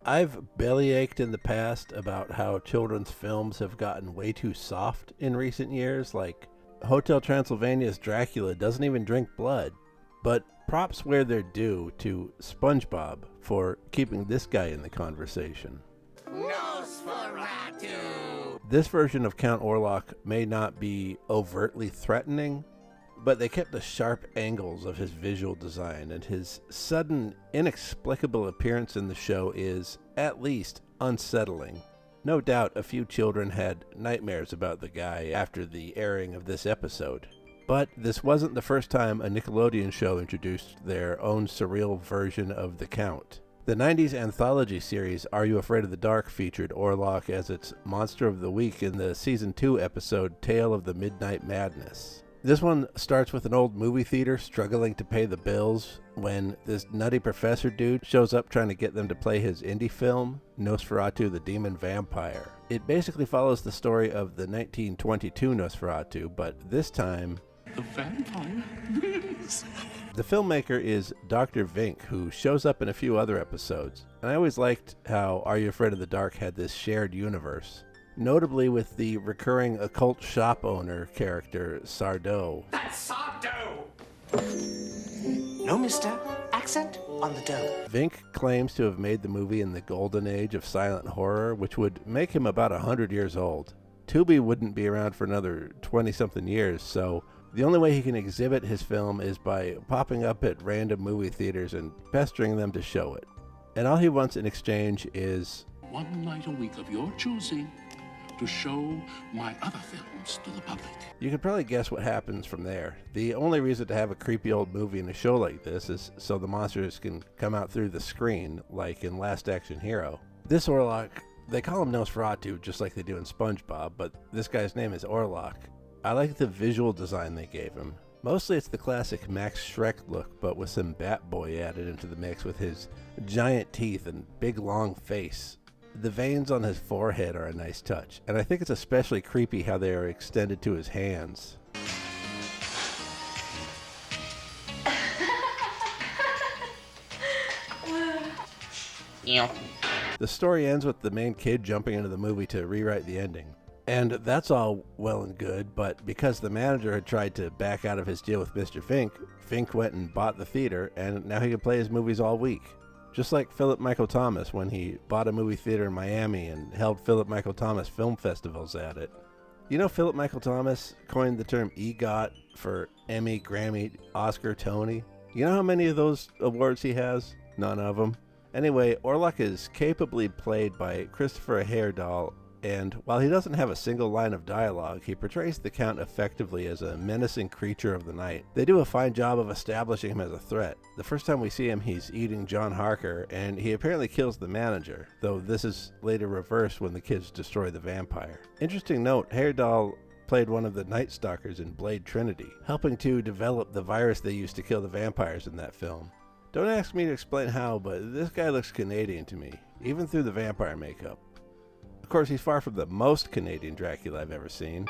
I've bellyached in the past about how children's films have gotten way too soft in recent years, like Hotel Transylvania's Dracula doesn't even drink blood. But props where they're due to Spongebob for keeping this guy in the conversation. Nosferatu! This version of Count Orlok may not be overtly threatening, but they kept the sharp angles of his visual design, and his sudden, inexplicable appearance in the show is, at least, unsettling. No doubt a few children had nightmares about the guy after the airing of this episode. But this wasn't the first time a Nickelodeon show introduced their own surreal version of the Count. The 90s anthology series Are You Afraid of the Dark featured Orlok as its Monster of the Week in the Season 2 episode Tale of the Midnight Madness. This one starts with an old movie theater struggling to pay the bills when this nutty professor dude shows up trying to get them to play his indie film, Nosferatu the Demon Vampire. It basically follows the story of the 1922 Nosferatu, but this time the vampire wins. The filmmaker is Dr. Vink, who shows up in a few other episodes. And I always liked how Are You Afraid of the Dark had this shared universe, notably with the recurring occult shop owner character, Sardo. That's Sardo! No, mister. Accent on the dough. Vink claims to have made the movie in the golden age of silent horror, which would make him about 100 years old. Tubi wouldn't be around for another 20-something years, so the only way he can exhibit his film is by popping up at random movie theaters and pestering them to show it. And all he wants in exchange is one night a week of your choosing to show my other films to the public. You can probably guess what happens from there. The only reason to have a creepy old movie in a show like this is so the monsters can come out through the screen, like in Last Action Hero. This Orlok, they call him Nosferatu just like they do in SpongeBob, but this guy's name is Orlok. I like the visual design they gave him. Mostly it's the classic Max Schreck look, but with some Bat Boy added into the mix with his giant teeth and big long face. The veins on his forehead are a nice touch, and I think it's especially creepy how they are extended to his hands. The story ends with the main kid jumping into the movie to rewrite the ending. And that's all well and good, but because the manager had tried to back out of his deal with Mr. Fink, Fink went and bought the theater, and now he can play his movies all week. Just like Philip Michael Thomas when he bought a movie theater in Miami and held Philip Michael Thomas film festivals at it. You know, Philip Michael Thomas coined the term EGOT for Emmy, Grammy, Oscar, Tony. You know how many of those awards he has? None of them. Anyway, Orlok is capably played by Christopher Heyerdahl, and while he doesn't have a single line of dialogue, he portrays the Count effectively as a menacing creature of the night. They do a fine job of establishing him as a threat. The first time we see him, he's eating John Harker, and he apparently kills the manager, though this is later reversed when the kids destroy the vampire. Interesting note, Heyerdahl played one of the Night Stalkers in Blade Trinity, helping to develop the virus they used to kill the vampires in that film. Don't ask me to explain how, but this guy looks Canadian to me, even through the vampire makeup. Of course, he's far from the most Canadian Dracula I've ever seen.